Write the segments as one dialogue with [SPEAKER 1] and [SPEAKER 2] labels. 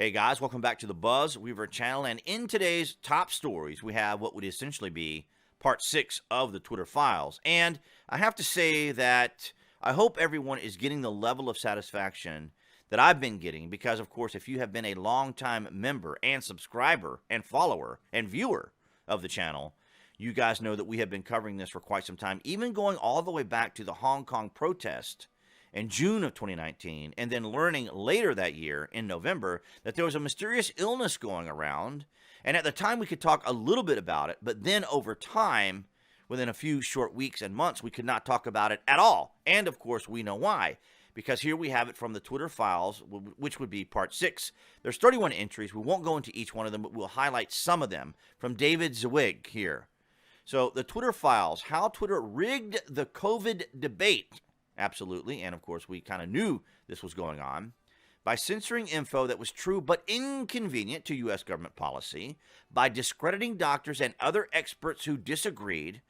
[SPEAKER 1] Hey guys, welcome back to the BuzWeaver channel, and in today's top stories, we have what would essentially be part 6 of the Twitter files. And I have to say that I hope everyone is getting the level of satisfaction that I've been getting, because of course, if you have been a longtime member and subscriber and follower and viewer of the channel, you guys know that we have been covering this for quite some time, even going all the way back to the Hong Kong protest in June of 2019, and then learning later that year in November that there was a mysterious illness going around. And at the time, we could talk a little bit about it, but then over time, within a few short weeks and months, we could not talk about it at all. And of course, we know why. Because here we have it from the Twitter files, which would be part 6. There's 31 entries. We won't go into each one of them, but we'll highlight some of them from David Zwig here. So the Twitter files, how Twitter rigged the COVID debate. Absolutely, and of course, we kind of knew this was going on, by censoring info that was true but inconvenient to U.S. government policy, by discrediting doctors and other experts who disagreed,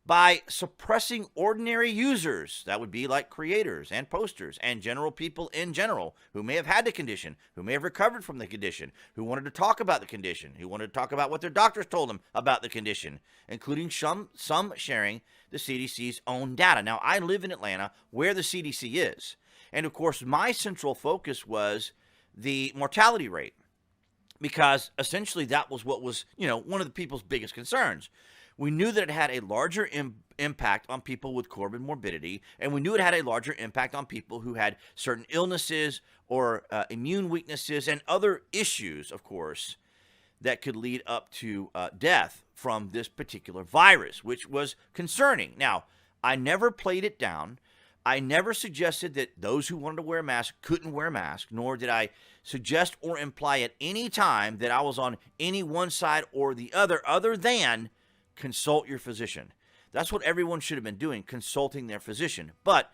[SPEAKER 1] by suppressing ordinary users, that would be like creators and posters and general people in general who may have had the condition, who may have recovered from the condition, who wanted to talk about the condition, who wanted to talk about what their doctors told them about the condition, including some sharing the CDC's own data. Now, I live in Atlanta, where the CDC is, and of course, my central focus was the mortality rate, because essentially that was what was, one of the people's biggest concerns. We knew that it had a larger impact on people with comorbidity, and we knew it had a larger impact on people who had certain illnesses or immune weaknesses and other issues, of course, that could lead up to death from this particular virus, which was concerning. Now, I never played it down. I never suggested that those who wanted to wear a mask couldn't wear a mask, nor did I suggest or imply at any time that I was on any one side or the other than consult your physician. That's what everyone should have been doing, consulting their physician. But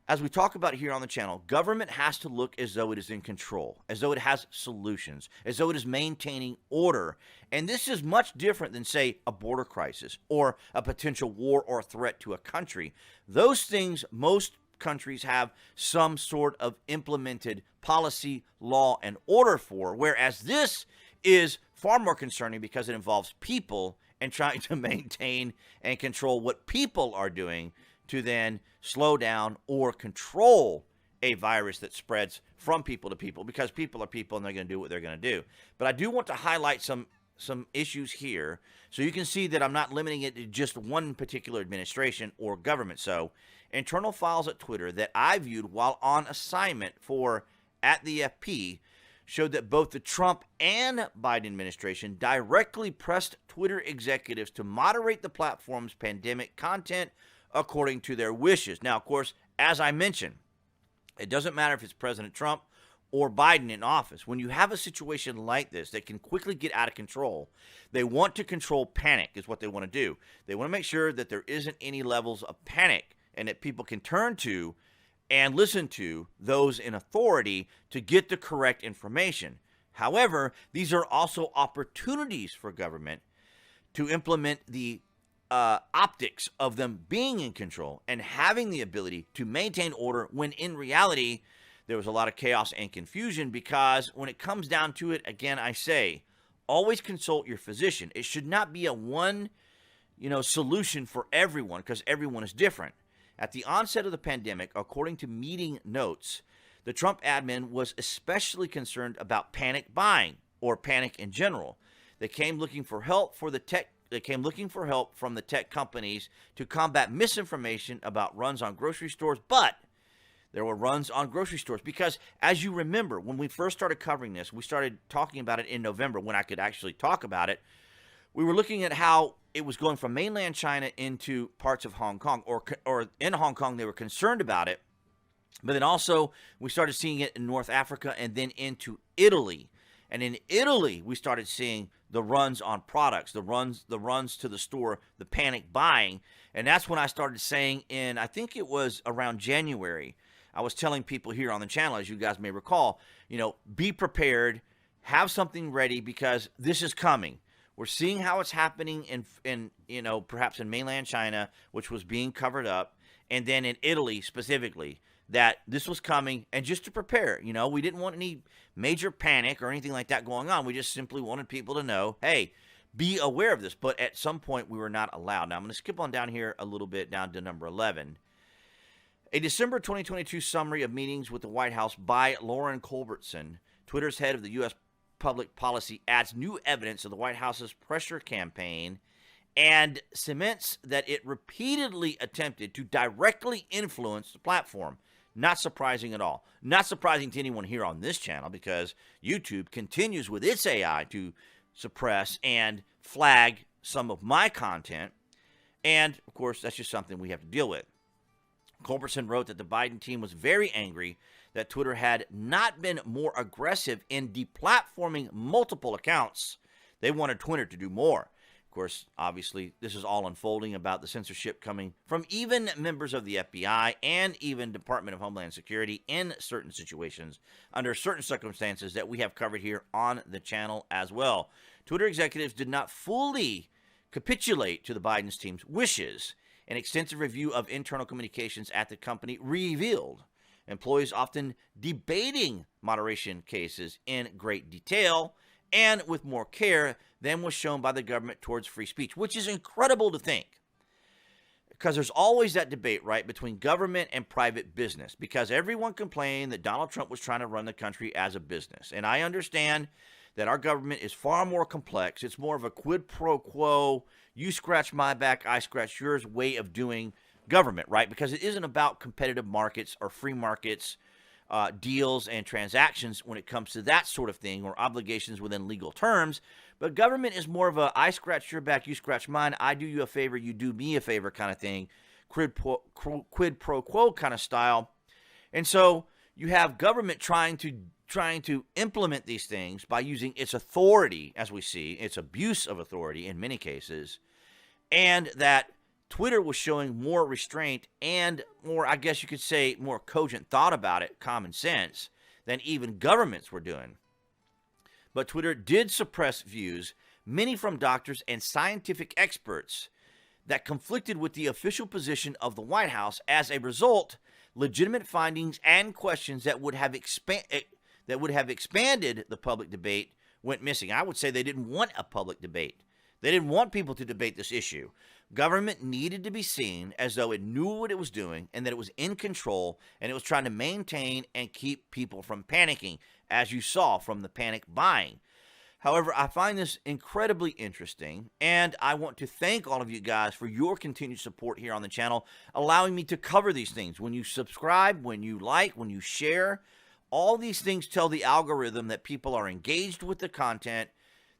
[SPEAKER 1] as we talk about here on the channel, government has to look as though it is in control, as though it has solutions, as though it is maintaining order. And this is much different than, say, a border crisis or a potential war or threat to a country. Those things, most countries have some sort of implemented policy, law, and order for, whereas this is far more concerning because it involves people and trying to maintain and control what people are doing to then slow down or control a virus that spreads from people to people, because people are people and they're going to do what they're going to do. But I do want to highlight some issues here so you can see that I'm not limiting it to just one particular administration or government. So internal files at Twitter that I viewed while on assignment for at the FP showed that both the Trump and Biden administration directly pressed Twitter executives to moderate the platform's pandemic content according to their wishes. Now, of course, as I mentioned, it doesn't matter if it's President Trump or Biden in office. When you have a situation like this that can quickly get out of control, they want to control panic is what they want to do. They want to make sure that there isn't any levels of panic and that people can turn to and listen to those in authority to get the correct information. However, these are also opportunities for government to implement the optics of them being in control and having the ability to maintain order when in reality there was a lot of chaos and confusion, because when it comes down to it, again, I say, always consult your physician. It should not be a one, solution for everyone, because everyone is different. At the onset of the pandemic, according to meeting notes, the Trump admin was especially concerned about panic buying, or panic in general. They came looking for help from the tech companies to combat misinformation about runs on grocery stores, but there were runs on grocery stores because, as you remember, when we first started covering this, we started talking about it in November when I could actually talk about it. We were looking at how it was going from mainland China into parts of Hong Kong, or in Hong Kong they were concerned about it, but then also we started seeing it in North Africa and then into Italy. And in Italy, we started seeing the runs on products, the runs to the store, the panic buying. And that's when I started saying I think it was around January, I was telling people here on the channel, as you guys may recall, be prepared, have something ready, because this is coming. We're seeing how it's happening in perhaps in mainland China, which was being covered up, and then in Italy specifically. that this was coming and just to prepare. You know, we didn't want any major panic or anything like that going on. We just simply wanted people to know, hey, be aware of this. But at some point, we were not allowed. Now, I'm going to skip on down here a little bit, down to number 11. A December 2022 summary of meetings with the White House by Lauren Culbertson, Twitter's head of the U.S. public policy, adds new evidence of the White House's pressure campaign and cements that it repeatedly attempted to directly influence the platform. Not surprising at all. Not surprising to anyone here on this channel, because YouTube continues with its AI to suppress and flag some of my content. And, of course, that's just something we have to deal with. Culbertson wrote that the Biden team was very angry that Twitter had not been more aggressive in deplatforming multiple accounts. They wanted Twitter to do more. Of course, obviously, this is all unfolding about the censorship coming from even members of the FBI and even Department of Homeland Security in certain situations, under certain circumstances that we have covered here on the channel as well. Twitter executives did not fully capitulate to the Biden's team's wishes. An extensive review of internal communications at the company revealed employees often debating moderation cases in great detail and with more care than was shown by the government towards free speech, which is incredible to think. Because there's always that debate, right, between government and private business, because everyone complained that Donald Trump was trying to run the country as a business. And I understand that our government is far more complex. It's more of a quid pro quo, you scratch my back, I scratch yours way of doing government, right? Because it isn't about competitive markets or free markets, deals and transactions when it comes to that sort of thing, or obligations within legal terms. But government is more of a I scratch your back, you scratch mine, I do you a favor, you do me a favor kind of thing, quid pro quo kind of style. And so you have government trying to implement these things by using its authority, as we see, its abuse of authority in many cases, and that Twitter was showing more restraint and more, I guess you could say, more cogent thought about it, common sense, than even governments were doing. But Twitter did suppress views, many from doctors and scientific experts, that conflicted with the official position of the White House. As a result, legitimate findings and questions that would have expanded the public debate went missing. I would say they didn't want a public debate. They didn't want people to debate this issue. Government needed to be seen as though it knew what it was doing and that it was in control, and it was trying to maintain and keep people from panicking, as you saw from the panic buying. However, I find this incredibly interesting, and I want to thank all of you guys for your continued support here on the channel, allowing me to cover these things. When you subscribe, when you like, when you share, all these things tell the algorithm that people are engaged with the content.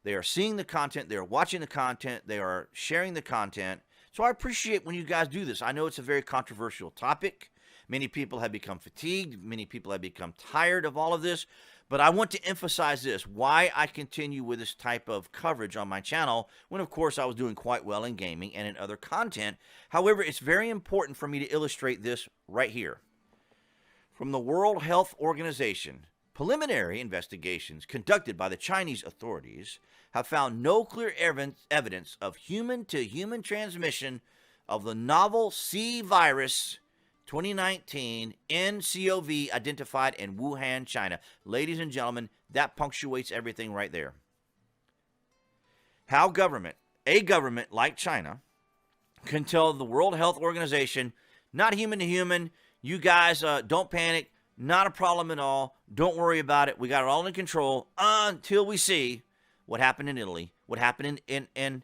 [SPEAKER 1] They are seeing the content, they are watching the content, they are sharing the content. So I appreciate when you guys do this. I know it's a very controversial topic. Many people have become fatigued. Many people have become tired of all of this. But I want to emphasize this, why I continue with this type of coverage on my channel when, of course, I was doing quite well in gaming and in other content. However, it's very important for me to illustrate this right here. From the World Health Organization, preliminary investigations conducted by the Chinese authorities have found no clear evidence of human-to-human transmission of the novel C virus 2019 nCoV identified in Wuhan, China. Ladies and gentlemen, that punctuates everything right there. How a government like China, can tell the World Health Organization, not human to human, you guys don't panic, not a problem at all, don't worry about it, we got it all in control, until we see what happened in Italy, what happened in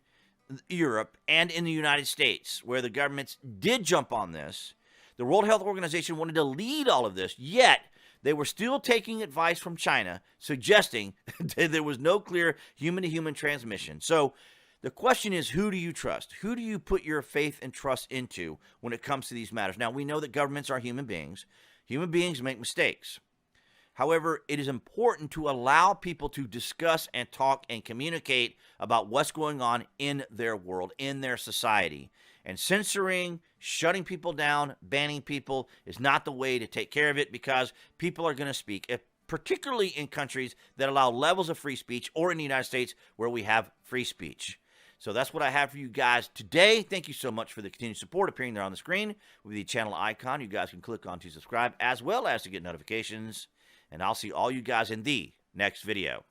[SPEAKER 1] Europe, and in the United States, where the governments did jump on this. The World Health Organization wanted to lead all of this, yet they were still taking advice from China, suggesting that there was no clear human-to-human transmission. So the question is, who do you trust? Who do you put your faith and trust into when it comes to these matters? Now, we know that governments are human beings. Human beings make mistakes. However, it is important to allow people to discuss and talk and communicate about what's going on in their world, in their society. And censoring, shutting people down, banning people is not the way to take care of it, because people are going to speak, particularly in countries that allow levels of free speech, or in the United States where we have free speech. So that's what I have for you guys today. Thank you so much for the continued support appearing there on the screen with the channel icon. You guys can click on to subscribe as well as to get notifications. And I'll see all you guys in the next video.